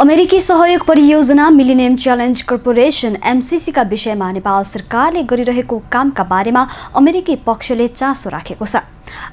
अमेरिकी सहयोग परियोजना मिलेनियम च्यालेन्ज कर्पोरेसन एमसीसी का विषयमा नेपाल सरकारले गरिरहेको कामका बारेमा अमेरिकी पक्षले चासो राखेको छ।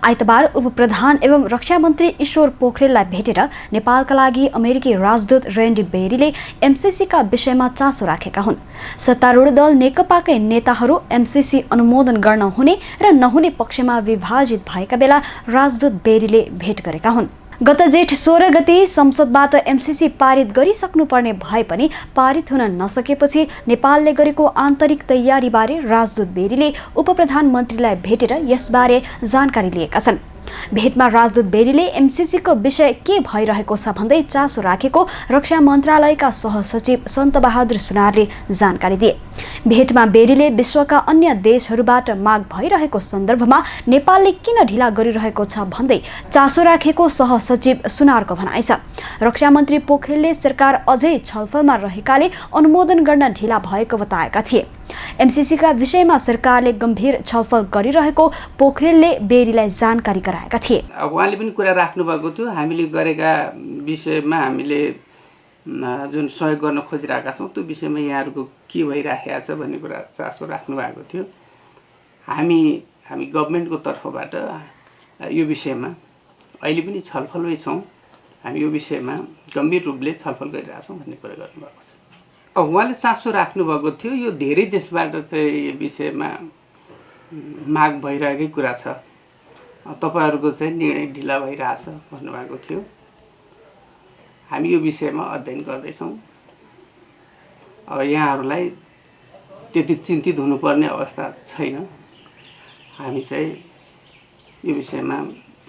आइतबार उपप्रधान एवं रक्षा मन्त्री ईश्वर पोखरेललाई भेटेर नेपालका लागि अमेरिकी राजदूत रेन्डी बेरीले एमसीसी का विषयमा चासो राखेका हुन्। सत्तारूढ दल नेकपाकै नेताहरू एमसीसी अनुमोदन गर्न हुने र नहुने पक्षमा विभाजित भएका बेला राजदूत बेरीले भेट गरेका हुन्। गत जेठ 16 गते संसदबाट एमसीसी पारित गरिसक्नुपर्ने भए पनि पारित हुन नसकेपछि नेपालले गरेको आन्तरिक तयारीबारे राजदूत बेरीले उपप्रधानमन्त्रीलाई भेटेर यसबारे जानकारी लिएका छन्। भेटमा राजदूत बेरीले एमसीसी को विषय के भइरहेको छ भन्दै चासो राखेको रक्षा मन्त्रालयका सहसचिव सन्तबहादुर सुनारले जानकारी दिए। भेटमा बेरीले विश्वका अन्य देशहरूबाट माग भइरहेको सन्दर्भमा नेपालले किन ढिला गरिरहेको छ भन्दै चासो राखेको सहसचिव सुनारको भनाइ छ। रक्षा मन्त्री पोखरेलले सरकार अझै छलफलमा रहेकाले अनुमोदन गर्न ढिला भएको बताएका थिए। एमसीसी का विषयमा सरकारले गम्भीर छलफल गरिरहेको पोखरेलले बेरीलाई जानकारी गराएका थिए। उहाँले पनि कुरा राख्नु भएको थियो, हामीले गरेका विषयमा हामीले जुन सहयोग गर्न खोजिरहेका छौँ त्यो विषयमा यहाँहरूको के भइराखेको छ भन्ने कुरा चासो राख्नु भएको थियो। हामी गभर्नमेन्टको तर्फबाट यो विषयमा अहिले पनि छलफलमै छौँ। हामी यो विषयमा गम्भीर रूपले छलफल गरिरहेछौँ भन्ने कुरा गर्नुभएको छ। उहाँले चासो राख्नुभएको थियो, यो धेरै देशबाट चाहिँ यो विषयमा माग भइरहेकै कुरा छ, तपाईँहरूको चाहिँ निर्णय ढिला भइरहेछ भन्नुभएको थियो। हामी यो विषयमा अध्ययन गर्दैछौँ। अब यहाँहरूलाई त्यति चिन्तित हुनुपर्ने अवस्था छैन। हामी चाहिँ यो विषयमा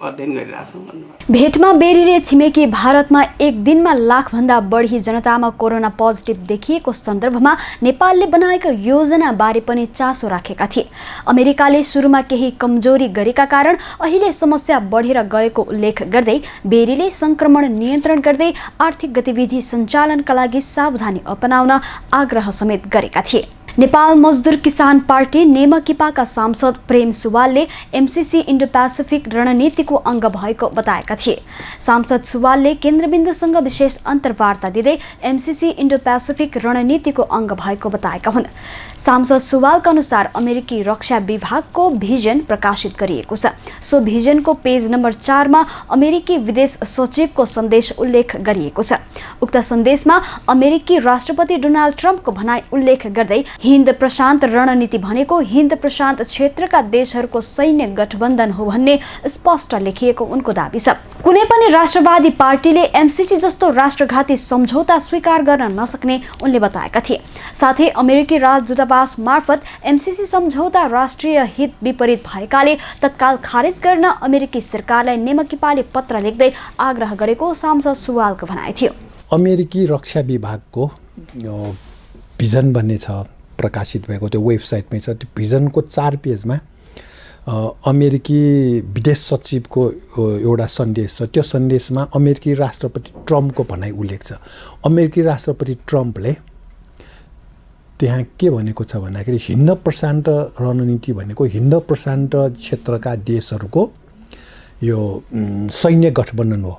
अध्ययन गरिरहेछौँ भन्नुभयो। भेटमा बेरीले छिमेकी भारतमा एक दिनमा लाखभन्दा बढी जनतामा कोरोना पोजिटिभ देखिएको सन्दर्भमा नेपालले बनाएको योजना बारे पनि चासो राखेका थिए। अमेरिकाले सुरुमा केही कमजोरी गरेका कारण अहिले समस्या बढेर गएको उल्लेख गर्दै बेरीले संक्रमण नियन्त्रण गर्दै आर्थिक गतिविधि सञ्चालनका लागि सावधानी अपनाउन आग्रह समेत गरेका थिए। नेपाल मजदुर किसान पार्टी नेमकिपाका सांसद प्रेम सुवालले एमसीसी इन्डो पेसिफिक रणनीतिको अङ्ग भएको बताएका थिए। सांसद सुवालले केन्द्रबिन्दुसँग विशेष अन्तर्वार्ता दिँदै एमसीसी इन्डो पेसिफिक रणनीतिको अङ्ग भएको बताएका हुन्। सांसद सुवालका अनुसार अमेरिकी रक्षा विभागको भिजन प्रकाशित गरिएको छ। सो भिजनको पेज नम्बर 4 मा अमेरिकी विदेश सचिवको सन्देश उल्लेख गरिएको छ। उक्त सन्देशमा अमेरिकी राष्ट्रपति डोनाल्ड ट्रम्पको भनाइ उल्लेख गर्दै हिन्द प्रशान्त रणनीति भनेको हिन्द प्रशान्त क्षेत्रका देशहरूको सैन्य गठबन्धन हो भन्ने स्पष्ट लेखिएको उनको दाबी छ। कुनै पनि राष्ट्रवादी पार्टीले एमसीसी जस्तो राष्ट्रघाती सम्झौता स्वीकार गर्न नसक्ने उनले बताएका थिए। साथै अमेरिकी राजदूतावास मार्फत एमसीसी सम्झौता राष्ट्रिय हित विपरीत भएकाले तत्काल खारेज गर्न अमेरिकी सरकारलाई नेमकिपाले पत्र लेख्दै आग्रह गरेको सांसद सुवालको भनाइ थियो। अमेरिकी रक्षा विभागको भिजन भन्ने छ, प्रकाशित भएको त्यो वेबसाइटमै छ। त्यो भिजनको 4 पेजमा अमेरिकी विदेश सचिवको एउटा सन्देश छ। त्यो सन्देशमा अमेरिकी राष्ट्रपति ट्रम्पको भनाइ उल्लेख छ। अमेरिकी राष्ट्रपति ट्रम्पले त्यहाँ के भनेको छ भन्दाखेरि हिन्द प्रशान्त रणनीति भनेको हिन्द प्रशान्त क्षेत्रका देशहरूको यो सैन्य गठबन्धन हो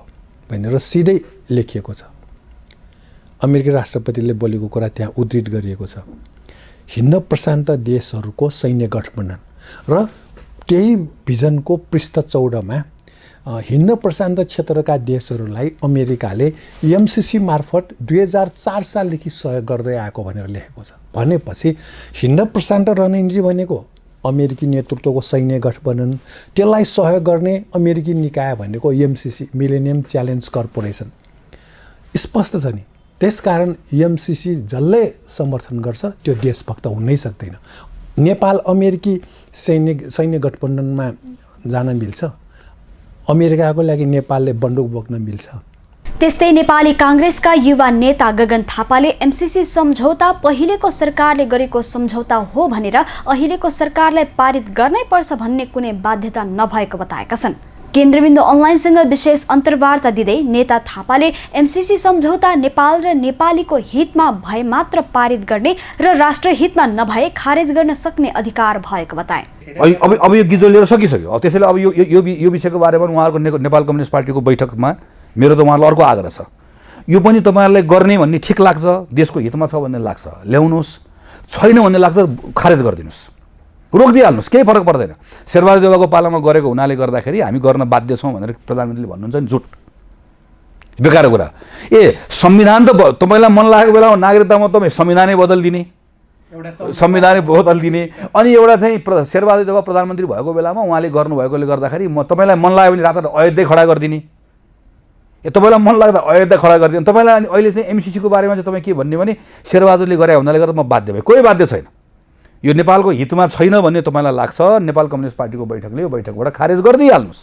भनेर सिधै लेखिएको छ। अमेरिकी राष्ट्रपतिले बोलेको कुरा त्यहाँ उद्धृत गरिएको छ, हिन्द प्रशान्त देशहरूको सैन्य गठबन्धन। र त्यही भिजनको पृष्ठ 14 मा हिन्द प्रशान्त क्षेत्रका देशहरूलाई अमेरिकाले एमसीसी मार्फत 2004 सालदेखि सहयोग गर्दै आएको भनेर लेखेको छ। भनेपछि हिन्द प्रशान्त रणनीति भनेको अमेरिकी नेतृत्वको सैन्य गठबन्धन, त्यसलाई सहयोग गर्ने अमेरिकी निकाय भनेको एमसीसी मिलेनियम च्यालेन्ज कर्पोरेसन स्पष्ट छ नि। त्यसकारण एमसीसी जसले समर्थन गर्छ त्यो देशभक्त हुनै सक्दैन। नेपाल अमेरिकी सैन्य गठबन्धनमा जान मिल्छ? अमेरिकाको लागि नेपालले बन्दुक बोक्न मिल्छ? त्यस्तै नेपाली कांग्रेसका युवा नेता गगन थापाले एमसीसी सम्झौता पहिलेको सरकारले गरेको सम्झौता हो भनेर अहिलेको सरकारलाई पारित गर्नै पर्छ भन्ने कुनै बाध्यता नभएको बताएका छन्। केन्द्रबिन्दु अनलाइनसँग विशेष अन्तर्वार्ता दिँदै नेता थापाले एमसीसी सम्झौता नेपाल र नेपालीको हितमा भए मात्र पारित गर्ने र राष्ट्र हितमा नभए खारेज गर्न सक्ने अधिकार भएको बताए। अब यो गिजो लिएर सकिसक्यो। त्यसैले अब यो विषयको बारेमा उहाँहरूको नेपाल कम्युनिस्ट पार्टीको बैठकमा मेरो त उहाँलाई अर्को आग्रह छ। यो पनि तपाईँहरूलाई गर्ने भन्ने ठिक लाग्छ, देशको हितमा छ भन्ने लाग्छ ल्याउनुहोस्, छैन भन्ने लाग्छ खारेज गरिदिनुहोस्, रोकिदिइहाल्नुहोस्, केही फरक पर्दैन। शेरबहादुर देउवाको पालामा गरेको हुनाले गर्दाखेरि हामी गर्न बाध्य छौँ भनेर प्रधानमन्त्रीले भन्नुहुन्छ नि, झुट, बेकार कुरा। संविधान त तपाईँलाई मन लागेको बेलामा नागरिकतामा तपाईँ संविधानै बदलिदिने, अनि एउटा चाहिँ शेरबहादुर देउवा प्रधानमन्त्री भएको बेलामा उहाँले गर्नुभएकोले गर्दाखेरि म तपाईँलाई मन लाग्यो भने रात अयोध्या खडा गरिदिने, तपाईँलाई मन लाग्दा अयोध्या खडा गरिदिने। तपाईँलाई अहिले चाहिँ एमसिसीको बारेमा चाहिँ तपाईँ के भन्ने भने शेरबहादुरले गरे हुनाले गर्दा म बाध्य भएँ, कोही बाध्य छैन। यो नेपालको हितमा छैन भन्ने तपाईँलाई लाग्छ, नेपाल कम्युनिस्ट पार्टीको बैठकले यो बैठकबाट खारेज गरिदिइहाल्नुहोस्,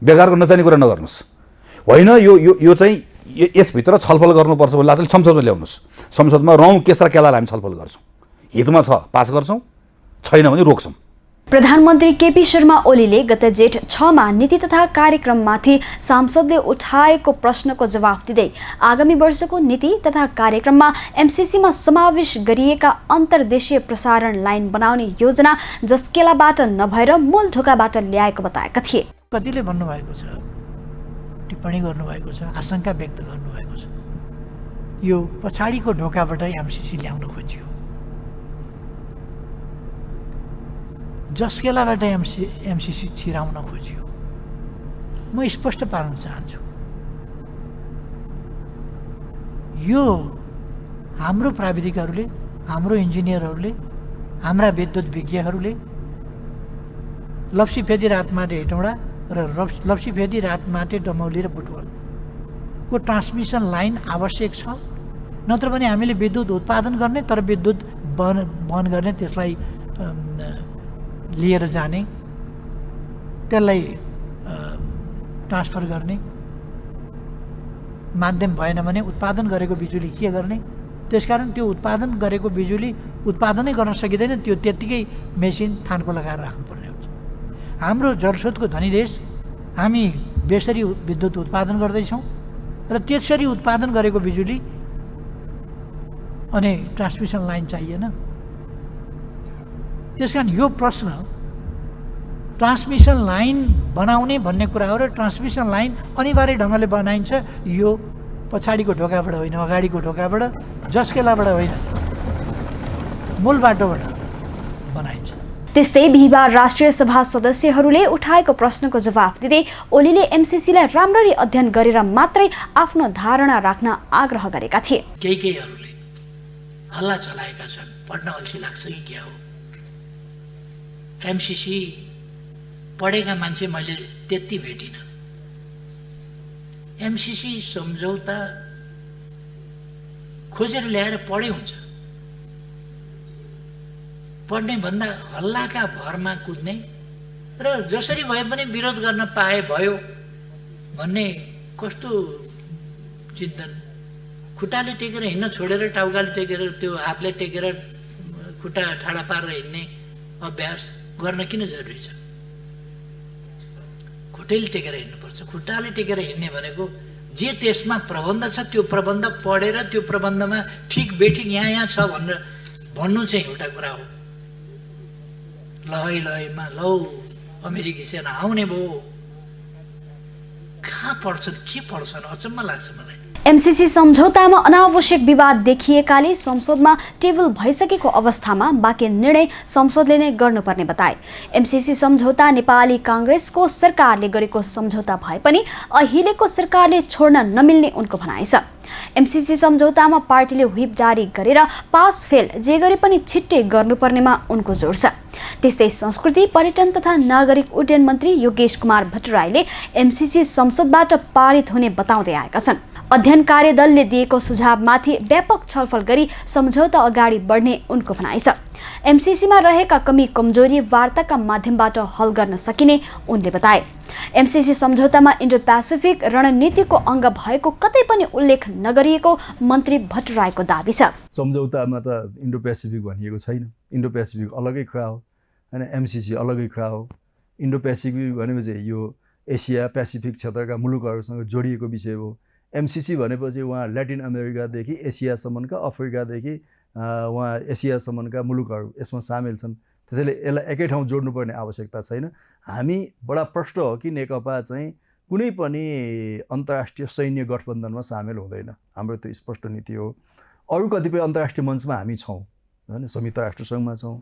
बेकारको नचाहिने कुरा नगर्नुहोस्। होइन, यो चाहिँ यसभित्र छलफल गर्नुपर्छ भन्ने लाग्छ, संसदमा ल्याउनुहोस्, संसदमा रौँ केस र केलालाई हामी छलफल गर्छौँ, हितमा छ पास गर्छौँ, छैन भने रोक्छौँ। प्रधानमन्त्री केपी शर्मा ओलीले गत जेठ 6 मा नीति तथा कार्यक्रममाथि सांसदले उठाएको प्रश्नको जवाफ दिँदै आगामी वर्षको नीति तथा कार्यक्रममा एमसिसीमा समावेश गरिएका अन्तर्देशीय प्रसारण लाइन बनाउने योजना जस्केलाबाट नभएर मूल ढोकाबाट ल्याएको बताएका थिए। कतिले भन्नुभएको छ, टिप्पणी गर्नुभएको छ, आशंका व्यक्त गर्नुभएको छ, यो पछाडिको ढोकाबाट एमसिसी ल्याउन खोजियो, जस्केलाबाट एमसिसी छिराउन खोजियो। म स्पष्ट पार्न चाहन्छु, यो हाम्रो प्राविधिकहरूले, हाम्रो इन्जिनियरहरूले, हाम्रा विद्युत विज्ञहरूले लप्सीफेदी रातमाटे हेटौँडा र लप्सीफेदी रातमाटे डमौली र बुटवलको ट्रान्समिसन लाइन आवश्यक छ, नत्र भने हामीले विद्युत उत्पादन गर्ने तर विद्युत बहन गर्ने, त्यसलाई लिएर जाने, त्यसलाई ट्रान्सफर गर्ने माध्यम भएन भने उत्पादन गरेको बिजुली के गर्ने। त्यसकारण त्यो उत्पादन गरेको बिजुली उत्पादनै गर्न सकिँदैन, त्यो त्यत्तिकै मेसिन थानको लगाएर राख्नुपर्ने हुन्छ। हाम्रो जलस्रोतको धनी देश, हामी बेसरी विद्युत उत्पादन गर्दैछौँ र त्यसरी उत्पादन गरेको बिजुली अनि ट्रान्समिसन लाइन चाहिएन। त्यसकारण यो प्रश्न ट्रान्समिसन लाइन बनाउने भन्ने कुरा हो र ट्रान्समिसन लाइन अनिवार्य ढङ्गले बनाइन्छ, यो पछाडिको ढोकाबाट होइन, अगाडिको ढोकाबाट, जस्केलाबाट होइन, मूल बाटोबाट बनाइन्छ। त्यस्तै बिहिबार राष्ट्रिय सभा सदस्यहरूले उठाएको प्रश्नको जवाफ दिँदै ओलीले एमसिसीलाई राम्ररी अध्ययन गरेर मात्रै आफ्नो धारणा राख्न आग्रह गरेका थिए। केहीहरूले हल्ला चलाएका छन्, पढ्न अल्छी लाग्छ कि क्या हो। एमसिसी पढेका मान्छे मैले त्यति भेटिनँ। एमसिसी सम्झौता खोजेर ल्याएर पढे हुन्छ, पढ्ने भन्दा हल्लाका भरमा कुद्ने र जसरी भए पनि विरोध गर्न पाए भयो भन्ने कस्तो चिन्तन। खुट्टाले टेकेर हिँड्न छोडेर टाउकाले टेकेर, त्यो हातले टेकेर खुट्टा ठाडा पारेर हिँड्ने अभ्यास गर्न किन जरुरी छ? खुट्टाले टेकेर हिँड्नुपर्छ। खुट्टाले टेकेर हिँड्ने भनेको जे त्यसमा प्रबन्ध छ त्यो प्रबन्ध पढेर त्यो प्रबन्धमा ठिक बेठिक यहाँ छ भनेर भन्नु चाहिँ एउटा कुरा हो। लहैमा लौ अमेरिकी सेना आउने भयो, कहाँ पढ्छन्, के पढ्छन्, अचम्म लाग्छ मलाई। एमसिसी सम्झौतामा अनावश्यक विवाद देखिएकाले संसदमा टेबल भइसकेको अवस्थामा बाँकी निर्णय संसदले नै गर्नुपर्ने बताए। एमसिसी सम्झौता नेपाली काङ्ग्रेसको सरकारले गरेको सम्झौता भए पनि अहिलेको सरकारले छोड्न नमिल्ने उनको भनाइ छ। एमसिसी सम्झौतामा पार्टीले व्हिप जारी गरेर पास फेल जे गरे पनि छिट्टै गर्नुपर्नेमा उनको जोड छ। त्यस्तै संस्कृति, पर्यटन तथा नागरिक उड्डयन मन्त्री योगेश कुमार भट्टराईले एमसिसी संसदबाट पारित हुने बताउँदै आएका छन्। अध्ययन कार्यदलले दिएको सुझावमाथि व्यापक छलफल गरी सम्झौता अगाडि बढ्ने उनको भनाइ छ। एमसिसीमा रहेका कमी कमजोरी वार्ताका माध्यमबाट हल गर्न सकिने उनले बताए। एमसिसी सम्झौतामा इन्डो पेसिफिक रणनीतिको अङ्ग भएको कतै पनि उल्लेख नगरिएको मन्त्री भट्टराईको दाबी छ। सम्झौतामा त इन्डो पेसिफिक भनिएको छैन। इन्डो पेसिफिक अलगै कुरा हो हैन, एमसिसी अलगै कुरा हो। इन्डो पेसिफिक भनेपछि यो एसिया पेसिफिक क्षेत्रका मुलुकहरूसँग जोडिएको विषय हो। एमसिसी भनेपछि वहाँ ल्याटिन अमेरिकादेखि एसियासम्मका, अफ्रिकादेखि वहाँ एसियासम्मका मुलुकहरू यसमा सामेल छन्। त्यसैले यसलाई एकै ठाउँ जोड्नुपर्ने आवश्यकता छैन। हामी बडा प्रष्ट हो कि नेकपा चाहिँ कुनै पनि अन्तर्राष्ट्रिय सैन्य गठबन्धनमा सामेल हुँदैन। हाम्रो त्यो स्पष्ट नीति हो। अरू कतिपय अन्तर्राष्ट्रिय मञ्चमा हामी छौँ हैन, संयुक्त राष्ट्रसङ्घमा छौँ,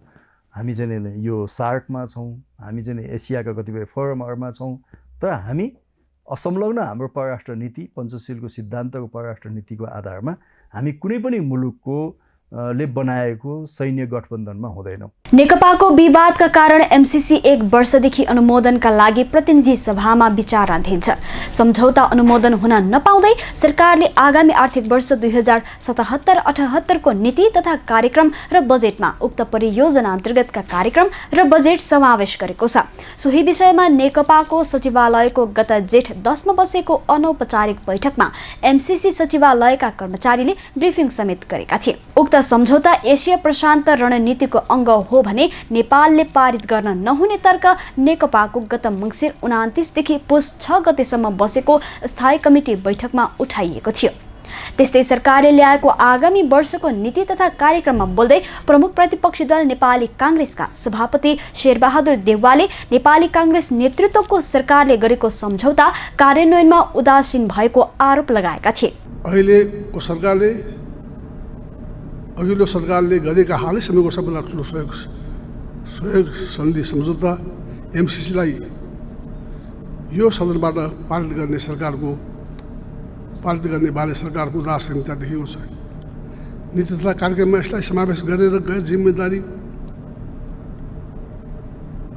हामी चाहिँ यो सार्कमा छौँ, हामी चाहिँ एसियाका कतिपय फोरमहरूमा छौँ, तर हामी असंलग्न हाम्रो परराष्ट्र नीति पञ्चशीलको सिद्धान्तको परराष्ट्र नीतिको आधारमा हामी कुनै पनि मुलुकको ले बनाएको सैन्य गठबन्धनमा हुँदैनौँ। नेकपाको विवादका कारण एमसीसी 1 वर्षदेखि अनुमोदनका लागि प्रतिनिधि सभामा विचाराधीन छ। सम्झौता अनुमोदन हुन नपाउँदै सरकारले आगामी आर्थिक वर्ष 2077-78 को नीति तथा कार्यक्रम र बजेटमा उक्त परियोजना अन्तर्गतका कार्यक्रम र बजेट समावेश गरेको छ। सोही विषयमा नेकपाको सचिवालयको गत जेठ 10 मा बसेको अनौपचारिक बैठकमा एमसीसी सचिवालयका कर्मचारीले ब्रिफिङ समेत गरेका थिए। उक्त सम्झौता एसिया प्रशान्त रणनीतिको अङ्ग हो भने नेपालले पारित गर्न नहुने तर्क नेकपाको गत मङ्सिर 29 देखि पुस 6 गतेसम्म बसेको स्थायी कमिटी बैठकमा उठाइएको थियो। त्यस्तै सरकारले ल्याएको आगामी वर्षको नीति तथा कार्यक्रममा बोल्दै प्रमुख प्रतिपक्षी दल नेपाली काङ्ग्रेसका सभापति शेरबहादुर देउवाले नेपाली काङ्ग्रेस नेतृत्वको सरकारले गरेको सम्झौता कार्यान्वयनमा उदासीन भएको आरोप लगाएका थिए। अहिलेको सरकारले अघिल्लो सरकारले गरेका हालै समयको सबैभन्दा ठुलो सहयोग सन्धि सम्झौता एमसीसीलाई यो सदनबाट पारित गर्ने बारे सरकारको उदासीनता देखिएको छ। नीति तथा कार्यक्रममा यसलाई समावेश गरेर गैर जिम्मेदारी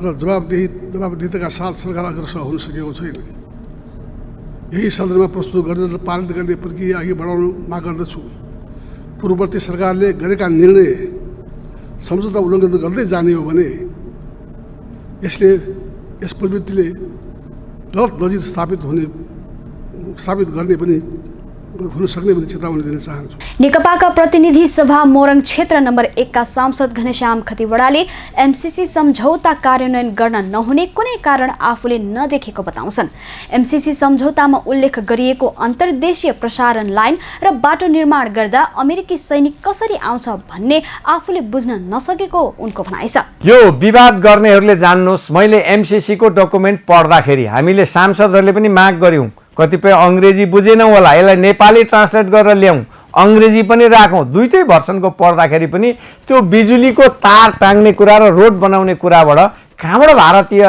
र जवाबदेहिताका साथ सरकार अग्रसर हुन सकेको छैन। यही सदनमा प्रस्तुत गरेर पारित गर्ने प्रक्रिया अघि बढाउन माग गर्दछु। पूर्ववर्ती सरकारले गरेका निर्णय सम्झौता उल्लङ्घन गर्दै जाने हो भने यस प्रवृत्तिले गलत नजिर स्थापित गर्ने पनि हुन सक्ने पनि चेतावनी दिन चाहन्छु। नेकपाका प्रतिनिधि सभा मोरङ क्षेत्र नम्बर 1 का सांसद घनश्याम खतिवडाले एमसीसी सम्झौता कार्यान्वयन गर्न नहुने कुनै कारण आफूले नदेखेको बताउँछन्। एमसीसी सम्झौतामा उल्लेख गरिएको अन्तर्देशीय प्रसारण लाइन र बाटो निर्माण गर्दा अमेरिकी सैनिक कसरी आउँछ भन्ने आफूले बुझ्न नसकेको उनको भनाइ छ। यो विवाद गर्नेहरूले जान्नुहोस्, मैले एमसीसी को डकुमेन्ट पढ्दाखेरि हामीले सांसदहरूले पनि माग गर्यौं, कतिपय अंग्रेजी बुझेनौँ होला, यसलाई नेपाली ट्रान्सलेट गरेर ल्याउँ, अंग्रेजी पनि राखौँ। दुईटै भर्सनको पढ्दाखेरि पनि त्यो बिजुलीको तार टाङ्ने कुरा र रोड बनाउने कुराबाट कहाँबाट भारतीय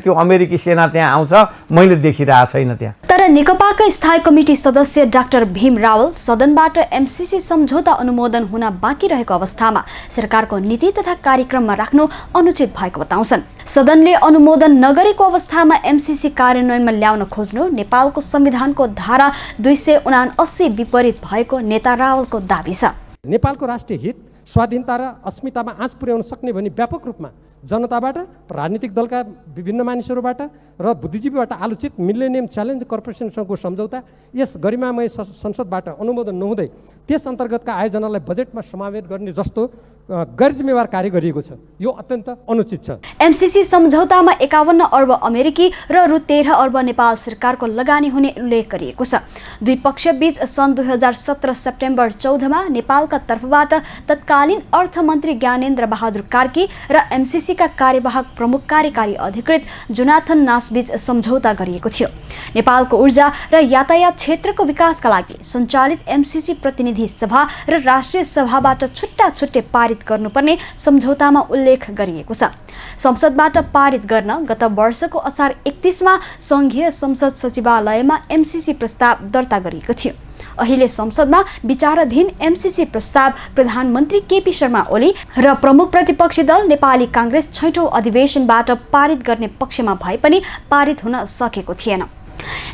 त्यो अमेरिकी सेना त्यहाँ आउँछ मैले देखिरहेको छैन त्यहाँ। तर नेकपाका स्थायी कमिटी सदस्य डाक्टर भीम रावल सदनबाट एमसीसी सम्झौता अनुमोदन हुन बाँकी रहेको अवस्थामा सरकारको नीति तथा कार्यक्रममा राख्नु अनुचित भएको बताउँछन्। सदनले अनुमोदन नगरेको अवस्थामा एमसीसी कार्यान्वयनमा ल्याउन खोज्नु नेपालको संविधानको धारा 279 विपरीत भएको नेता रावलको दाबी छ। नेपालको राष्ट्रिय हित, स्वाधीनता र अस्मितामा आँच पुर्याउन सक्ने भनी व्यापक रूपमा जनताबाट, राजनीतिक दलका विभिन्न मानिसहरूबाट र बुद्धिजीवीबाट आलोचित मिलेनियम च्यालेन्ज कर्पोरेसनसँगको सम्झौता यस गरिमामय संसदबाट अनुमोदन नहुँदै त्यस अन्तर्गतका आयोजनालाई बजेटमा समावेश गर्ने जस्तो गैर जिम्मेवार कार्य गरिएको छ। यो अत्यन्त अनुचित छ। एमसीसी सम्झौतामा 51 अर्ब अमेरिकी र रु 13 अर्ब नेपाल सरकारको लगानी हुने उल्लेख गरिएको छ। दुई पक्षबीच सन् 2017 सेप्टेम्बर 14 मा नेपालका तर्फबाट तत्कालीन अर्थमन्त्री ज्ञानेन्द्र बहादुर कार्की र एमसीसी का कार्यवाहक प्रमुख कार्यकारी अधिकृत जोनाथन नासबीच सम्झौता गरिएको थियो। नेपालको ऊर्जा र यातायात क्षेत्रको विकासका लागि सञ्चालित एमसीसी प्रतिनिधि सभा र राष्ट्रिय सभाबाट छुट्टा छुट्टै पारित गर्नुपर्ने सम्झौतामा उल्लेख गरिएको छ। संसदबाट पारित गर्न गत वर्षको असार 31 मा संघीय संसद सचिवालयमा एमसीसी प्रस्ताव दर्ता गरिएको थियो। अहिले संसदमा विचाराधीन एमसीसी प्रस्ताव प्रधानमन्त्री केपी शर्मा ओली र प्रमुख प्रतिपक्षी दल नेपाली काङ्ग्रेस 6औं अधिवेशनबाट पारित गर्ने पक्षमा भए पनि पारित हुन सकेको थिएन।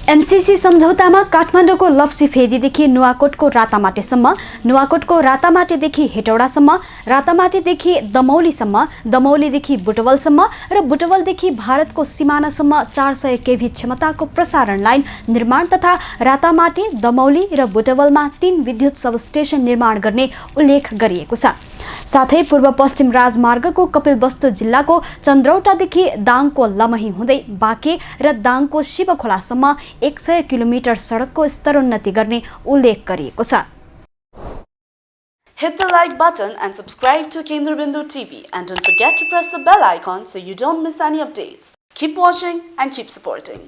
एमसीसी सम्झौतामा काठमाडौँको लप्सीफेदीदेखि नुवाकोटको रातामाटेसम्म, नुवाकोटको रातामाटेदेखि हेटौडासम्म, रातामाटेदेखि दमौलीसम्म, दमौलीदेखि बुटवलसम्म र बुटवलदेखि भारतको सिमानासम्म 400 केभी क्षमताको प्रसारण लाइन निर्माण तथा रातामाटे, दमौली र बुटवलमा 3 विद्युत सबस्टेसन निर्माण गर्ने उल्लेख गरिएको छ। साथै पूर्व पश्चिम राजमार्गको कपिलवस्तु जिल्लाको चन्द्रौटादेखि दाङको लमही हुँदै बाँके र दाङको शिवखोलासम्म 100 किलोमिटर सडकको स्तरोन्नति गर्ने उल्लेख गरिएको छ। Hit the like button and subscribe to Kendrabindu TV and don't forget to press the bell icon so you don't miss any updates. Keep watching and keep supporting.